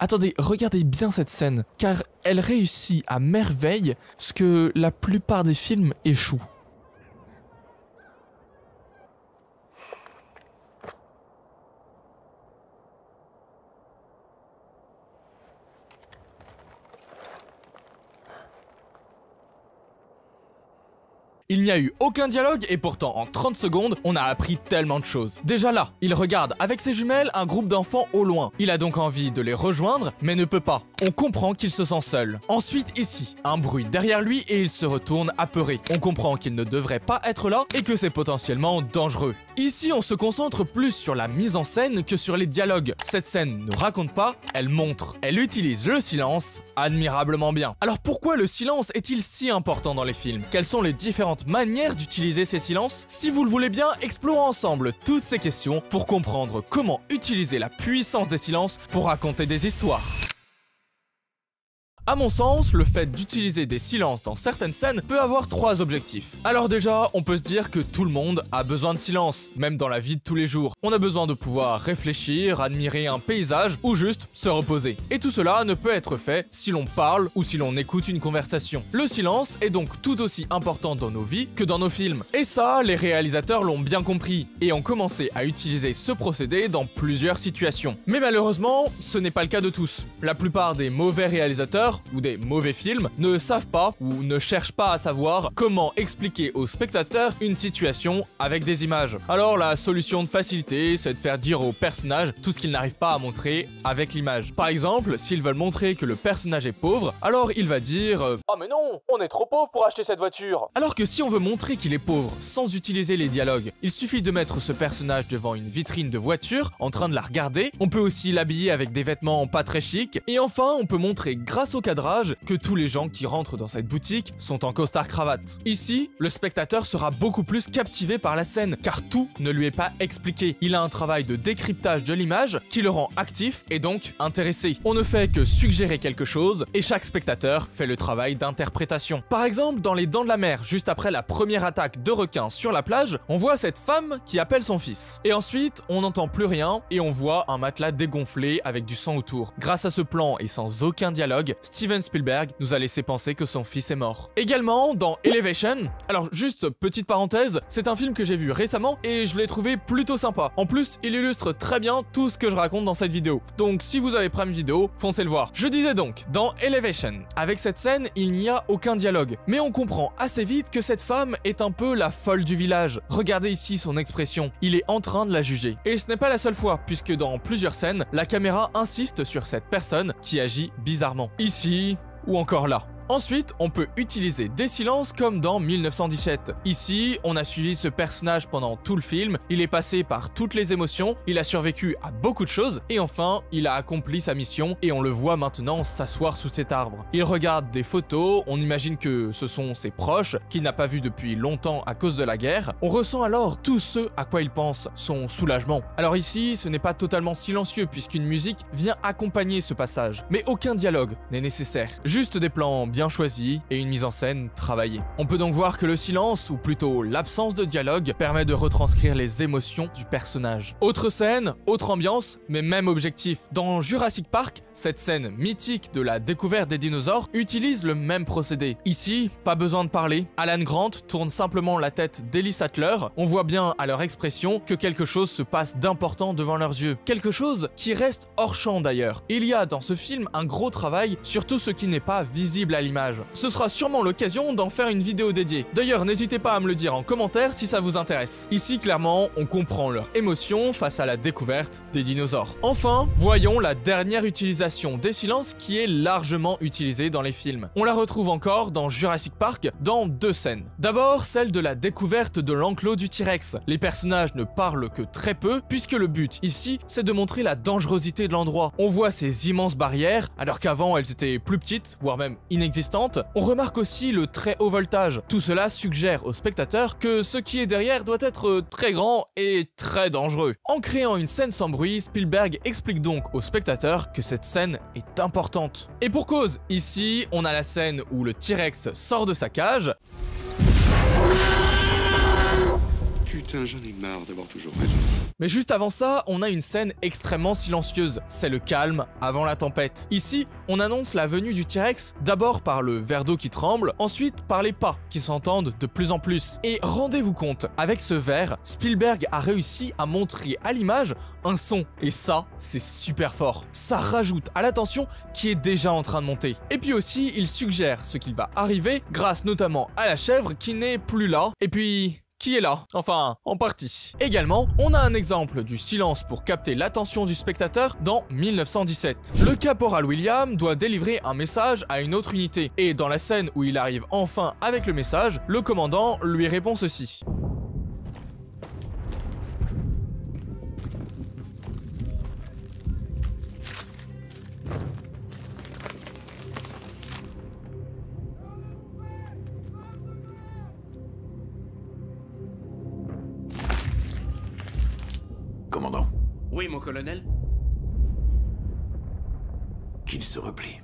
Attendez, regardez bien cette scène, car elle réussit à merveille ce que la plupart des films échouent. Il n'y a eu aucun dialogue et pourtant en 30 secondes, on a appris tellement de choses. Déjà là, il regarde avec ses jumelles un groupe d'enfants au loin. Il a donc envie de les rejoindre, mais ne peut pas. On comprend qu'il se sent seul. Ensuite ici, un bruit derrière lui et il se retourne apeuré. On comprend qu'il ne devrait pas être là et que c'est potentiellement dangereux. Ici, on se concentre plus sur la mise en scène que sur les dialogues. Cette scène ne raconte pas, elle montre. Elle utilise le silence admirablement bien. Alors pourquoi le silence est-il si important dans les films? Quelles sont les différentes manières d'utiliser ces silences? Si vous le voulez bien, explorons ensemble toutes ces questions pour comprendre comment utiliser la puissance des silences pour raconter des histoires. À mon sens, le fait d'utiliser des silences dans certaines scènes peut avoir trois objectifs. Alors déjà, on peut se dire que tout le monde a besoin de silence, même dans la vie de tous les jours. On a besoin de pouvoir réfléchir, admirer un paysage ou juste se reposer. Et tout cela ne peut être fait si l'on parle ou si l'on écoute une conversation. Le silence est donc tout aussi important dans nos vies que dans nos films. Et ça, les réalisateurs l'ont bien compris et ont commencé à utiliser ce procédé dans plusieurs situations. Mais malheureusement, ce n'est pas le cas de tous. La plupart des mauvais réalisateurs ou des mauvais films ne savent pas ou ne cherchent pas à savoir comment expliquer aux spectateurs une situation avec des images. Alors la solution de facilité, c'est de faire dire au personnage tout ce qu'il n'arrive pas à montrer avec l'image. Par exemple, s'ils veulent montrer que le personnage est pauvre, alors il va dire « Ah mais non, on est trop pauvre pour acheter cette voiture !» Alors que si on veut montrer qu'il est pauvre sans utiliser les dialogues, il suffit de mettre ce personnage devant une vitrine de voiture en train de la regarder. On peut aussi l'habiller avec des vêtements pas très chics et enfin on peut montrer grâce au cadrage que tous les gens qui rentrent dans cette boutique sont en costard-cravate. Ici, le spectateur sera beaucoup plus captivé par la scène car tout ne lui est pas expliqué. Il a un travail de décryptage de l'image qui le rend actif et donc intéressé. On ne fait que suggérer quelque chose et chaque spectateur fait le travail d'interprétation. Par exemple, dans Les Dents de la Mer, juste après la première attaque de requins sur la plage, on voit cette femme qui appelle son fils. Et ensuite, on n'entend plus rien et on voit un matelas dégonflé avec du sang autour. Grâce à ce plan et sans aucun dialogue, Steven Spielberg nous a laissé penser que son fils est mort. Également, dans Elevation, alors juste petite parenthèse, c'est un film que j'ai vu récemment et je l'ai trouvé plutôt sympa. En plus, il illustre très bien tout ce que je raconte dans cette vidéo. Donc si vous avez Prime Video, foncez le voir. Je disais donc, dans Elevation, avec cette scène, il n'y a aucun dialogue. Mais on comprend assez vite que cette femme est un peu la folle du village. Regardez ici son expression, il est en train de la juger. Et ce n'est pas la seule fois, puisque dans plusieurs scènes, la caméra insiste sur cette personne qui agit bizarrement. Ici, ou encore là. Ensuite, on peut utiliser des silences comme dans 1917. Ici, on a suivi ce personnage pendant tout le film, il est passé par toutes les émotions, il a survécu à beaucoup de choses, et enfin, il a accompli sa mission et on le voit maintenant s'asseoir sous cet arbre. Il regarde des photos, on imagine que ce sont ses proches, qu'il n'a pas vus depuis longtemps à cause de la guerre. On ressent alors tout ce à quoi il pense, son soulagement. Alors ici, ce n'est pas totalement silencieux puisqu'une musique vient accompagner ce passage, mais aucun dialogue n'est nécessaire. Juste des plans bien choisi et une mise en scène travaillée. On peut donc voir que le silence, ou plutôt l'absence de dialogue, permet de retranscrire les émotions du personnage. Autre scène, autre ambiance, mais même objectif. Dans Jurassic Park, cette scène mythique de la découverte des dinosaures utilise le même procédé. Ici, pas besoin de parler. Alan Grant tourne simplement la tête d'Ellie Sattler. On voit bien à leur expression que quelque chose se passe d'important devant leurs yeux. Quelque chose qui reste hors champ d'ailleurs. Il y a dans ce film un gros travail sur tout ce qui n'est pas visible à l'image. Ce sera sûrement l'occasion d'en faire une vidéo dédiée. D'ailleurs, n'hésitez pas à me le dire en commentaire si ça vous intéresse. Ici, clairement, on comprend leur émotion face à la découverte des dinosaures. Enfin, voyons la dernière utilisation des silences qui est largement utilisée dans les films. On la retrouve encore dans Jurassic Park dans deux scènes. D'abord, celle de la découverte de l'enclos du T-Rex. Les personnages ne parlent que très peu puisque le but ici, c'est de montrer la dangerosité de l'endroit. On voit ces immenses barrières alors qu'avant elles étaient plus petites, voire même inexistantes. On remarque aussi le très haut voltage. Tout cela suggère au spectateur que ce qui est derrière doit être très grand et très dangereux. En créant une scène sans bruit, Spielberg explique donc au spectateur que cette scène est importante. Et pour cause, ici, on a la scène où le T-Rex sort de sa cage. Putain, j'en ai marre d'avoir toujours raison. Mais juste avant ça, on a une scène extrêmement silencieuse. C'est le calme avant la tempête. Ici, on annonce la venue du T-Rex, d'abord par le verre d'eau qui tremble, ensuite par les pas qui s'entendent de plus en plus. Et rendez-vous compte, avec ce verre, Spielberg a réussi à montrer à l'image un son. Et ça, c'est super fort. Ça rajoute à la tension qui est déjà en train de monter. Et puis aussi, il suggère ce qu'il va arriver grâce notamment à la chèvre qui n'est plus là. Et puis... qui est là, enfin, en partie. Également, on a un exemple du silence pour capter l'attention du spectateur dans 1917. Le caporal William doit délivrer un message à une autre unité, et dans la scène où il arrive enfin avec le message, le commandant lui répond ceci. Commandant, Oui, mon colonel. qu'il se replie.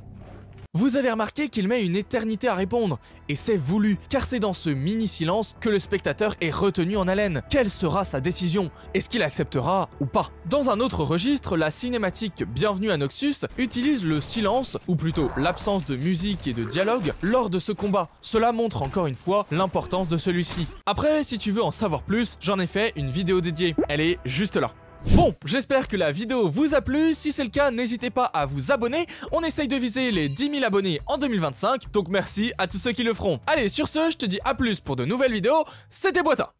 Vous avez remarqué qu'il met une éternité à répondre, et c'est voulu, car c'est dans ce mini-silence que le spectateur est retenu en haleine. Quelle sera sa décision? Est-ce qu'il acceptera ou pas? Dans un autre registre, la cinématique Bienvenue à Noxus utilise le silence, ou plutôt l'absence de musique et de dialogue, lors de ce combat. Cela montre encore une fois l'importance de celui-ci. Après, si tu veux en savoir plus, j'en ai fait une vidéo dédiée. Elle est juste là. Bon, j'espère que la vidéo vous a plu, si c'est le cas, n'hésitez pas à vous abonner, on essaye de viser les 10 000 abonnés en 2025, donc merci à tous ceux qui le feront. Allez, sur ce, je te dis à plus pour de nouvelles vidéos, c'était Boita.